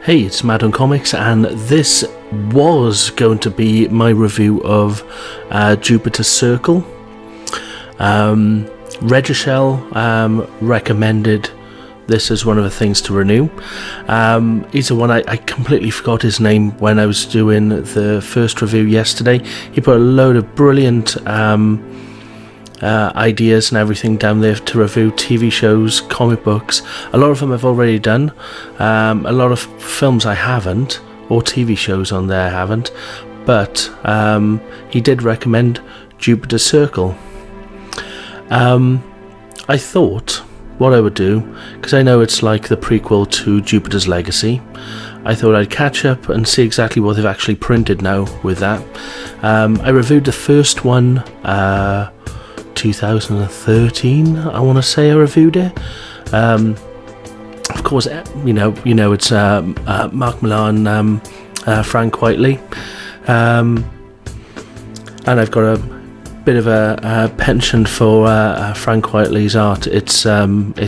Hey, it's Mad on Comics, and this was going to be my review of Jupiter Circle. Regichel recommended this as one of the things to renew. He's the one I completely forgot his name when I was doing the first review yesterday. He put a load of brilliant ideas and everything down there to review TV shows, comic books. A lot of them I've already done. A lot of films I haven't, or TV shows on there I haven't. But he did recommend Jupiter Circle. I thought what I would do, because I know it's like the prequel to Jupiter's Legacy, I thought I'd catch up and see exactly what they've actually printed now with that. I reviewed the first one 2013, I want to say I reviewed it. Of course, you know it's Mark Millar and Frank Whiteley, and I've got a bit of a penchant for Frank Whiteley's art. It's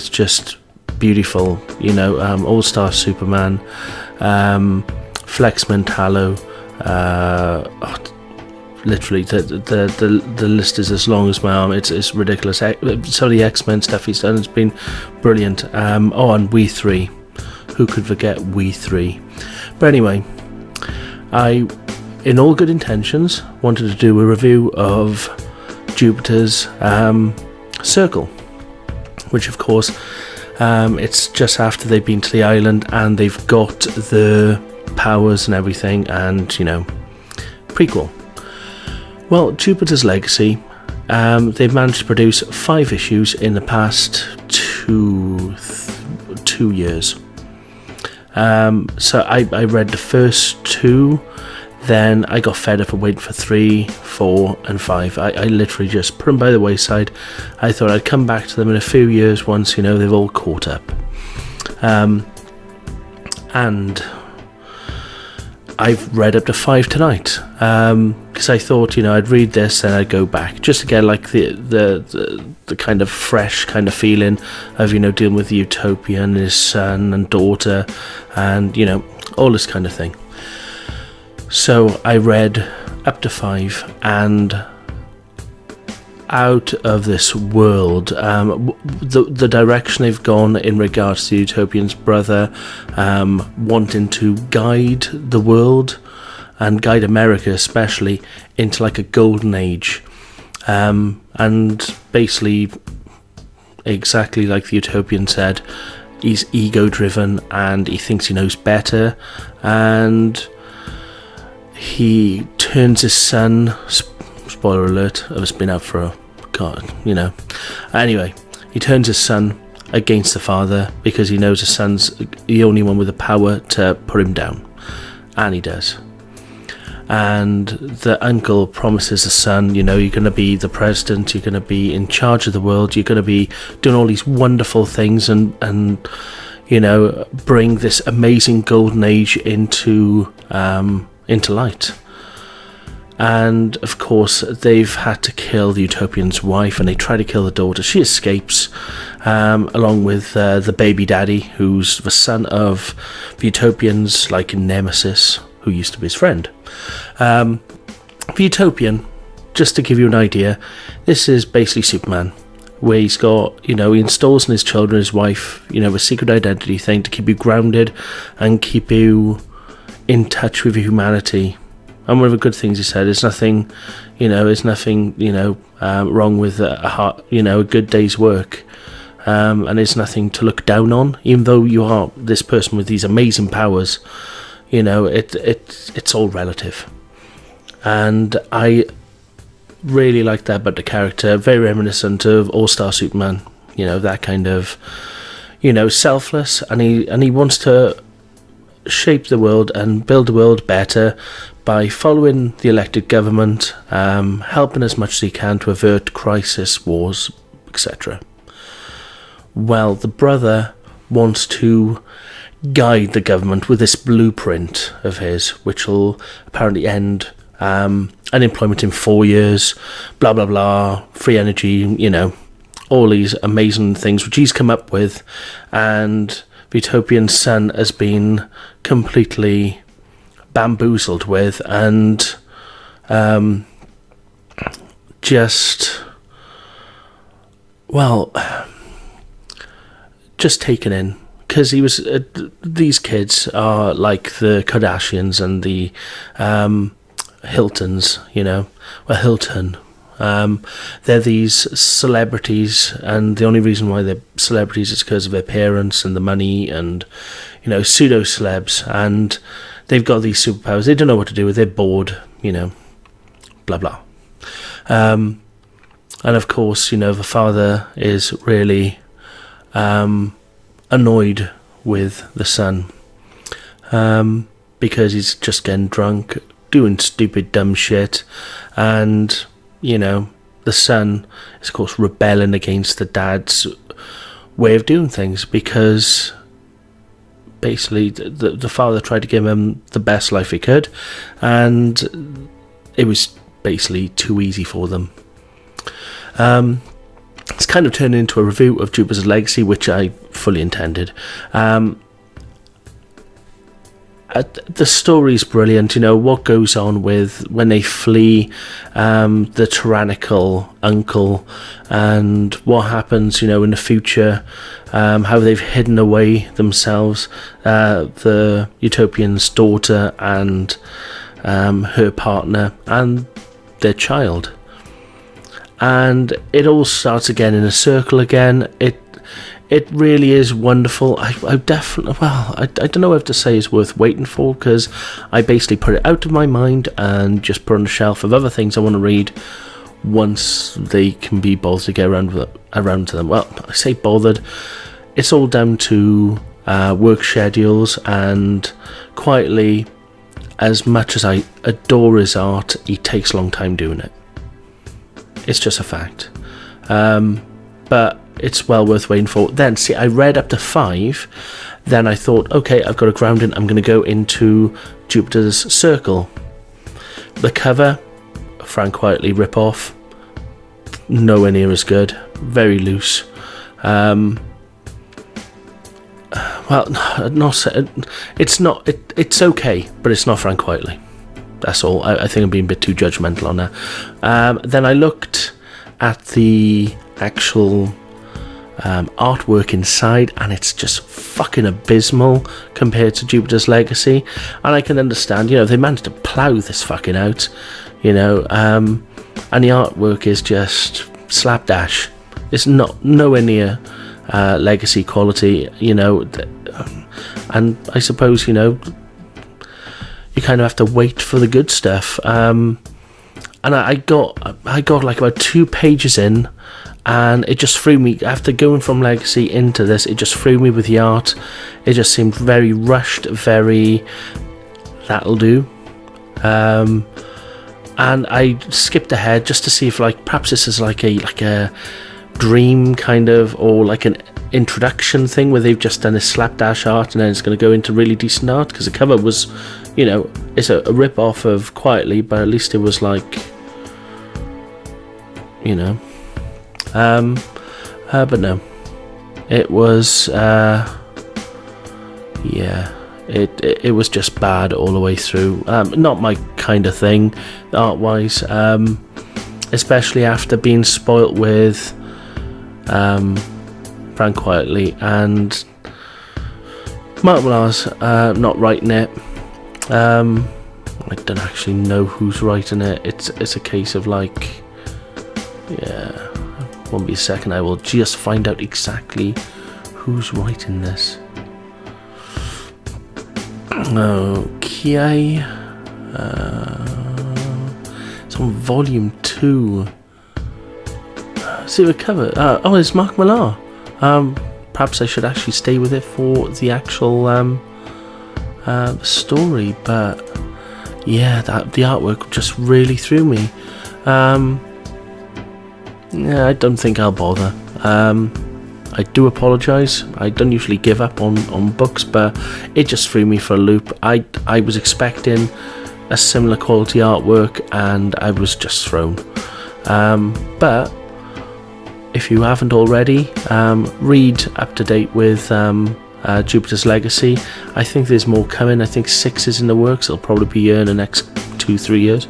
just beautiful, All-Star Superman, Flex Mentallo, literally the list is as long as my arm. It's ridiculous. Some of the X-Men stuff he's done has been brilliant. And We 3, who could forget We 3? But anyway, I, in all good intentions, wanted to do a review of Jupiter's Circle, which of course it's just after they've been to the island and they've got the powers and everything, and prequel. Well, Jupiter's Legacy, they've managed to produce 5 issues in the past 2 years. So I read the first 2, then I got fed up of waiting for 3, 4 and 5. I literally just put them by the wayside. I thought I'd come back to them in a few years once they've all caught up. And I've read up to 5 tonight, because I thought I'd read this and I'd go back just to get like the kind of fresh kind of feeling of dealing with the Utopia and his son and daughter and all this kind of thing. So I read up to 5, and out of this world, the direction they've gone in regards to Utopian's brother wanting to guide the world and guide America especially into like a golden age, and basically exactly like the Utopian said, he's ego driven and he thinks he knows better, and he turns his son, spoiler alert, it's been out for anyway, he turns his son against the father because he knows his son's the only one with the power to put him down, and he does. And the uncle promises the son, you're going to be the president, you're going to be in charge of the world, you're going to be doing all these wonderful things and bring this amazing golden age into light. And of course they've had to kill the Utopian's wife, and they try to kill the daughter. She escapes along with the baby daddy, who's the son of the Utopian's like nemesis, who used to be his friend. The Utopian, just to give you an idea, this is basically Superman, where he's got, he installs in his children, his wife, a secret identity thing to keep you grounded and keep you in touch with humanity. And one of the good things he said is nothing, wrong with a good day's work, and it's nothing to look down on, even though you are this person with these amazing powers. It's all relative, and I really like that about the character. Very reminiscent of All-Star Superman, that kind of, selfless, and he wants to shape the world and build the world better by following the elected government, helping as much as he can to avert crisis, wars, etc. Well, the brother wants to guide the government with this blueprint of his, which will apparently end unemployment in 4 years, blah blah blah, free energy, all these amazing things which he's come up with, and the utopian son has been completely bamboozled with, and just taken in, because he was these kids are like the Kardashians and the Hiltons, Hilton. They're these celebrities, and the only reason why they're celebrities is because of their parents and the money and, pseudo celebs, and they've got these superpowers. They don't know what to do with it. They're bored, blah blah. And of course, the father is really annoyed with the son, because he's just getting drunk, doing stupid dumb shit, and the son is of course rebelling against the dad's way of doing things, because basically the father tried to give him the best life he could, and it was basically too easy for them. It's kind of turned into a review of Jupiter's Legacy, which I fully intended. The story's brilliant. What goes on with when they flee the tyrannical uncle, and what happens in the future, how they've hidden away themselves, the utopian's daughter and her partner and their child, and it all starts again in a circle again. It really is wonderful. I definitely, I don't know what to say is worth waiting for, because I basically put it out of my mind and just put on a shelf of other things I want to read once they can be bothered to get around to them. Well, I say bothered, it's all down to work schedules, and quietly, as much as I adore his art, he takes a long time doing it. It's just a fact. But it's well worth waiting for. Then, see, I read up to 5. Then I thought, okay, I've got a grounding. I'm going to go into Jupiter's Circle. The cover, Frank Quitely rip-off. Nowhere near as good. Very loose. It's okay, but it's not Frank Quitely. That's all. I think I'm being a bit too judgmental on that. Then I looked at the actual artwork inside, and it's just fucking abysmal compared to Jupiter's Legacy. And I can understand, they managed to plough this fucking out, and the artwork is just slapdash. It's nowhere near Legacy quality, and I suppose, you kind of have to wait for the good stuff. And I got like about 2 pages in, and it just threw me. After going from Legacy into this, it just threw me with the art. It just seemed very rushed, very that'll do. And I skipped ahead just to see if perhaps this is like a dream kind of, or like an introduction thing where they've just done a slapdash art and then it's going to go into really decent art, because the cover was, it's a rip-off of Quitely, but at least it was but no, it was it was just bad all the way through. Not my kind of thing art wise, especially after being spoilt with Frank Quitely and Mark Millar's not writing it. I don't actually know who's writing it. It's a case of won't be a second, I will just find out exactly who's writing this. Okay, it's on volume 2. See the cover. It's Mark Millar. Perhaps I should actually stay with it for the actual story, but the artwork just really threw me. I don't think I'll bother. I do apologise. I don't usually give up on books, but it just threw me for a loop. I was expecting a similar quality artwork, and I was just thrown. But if you haven't already, read Up to Date with Jupiter's Legacy. I think there's more coming. I think 6 is in the works. It'll probably be here in the next 2-3 years.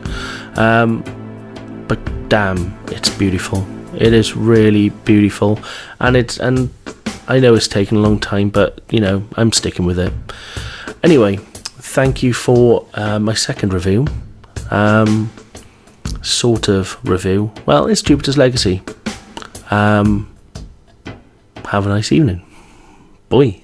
But damn, it's beautiful. It is really beautiful, and I know it's taken a long time, but I'm sticking with it. Anyway, thank you for my second review. Sort of review. Well, it's Jupiter's Legacy. Have a nice evening. Bye.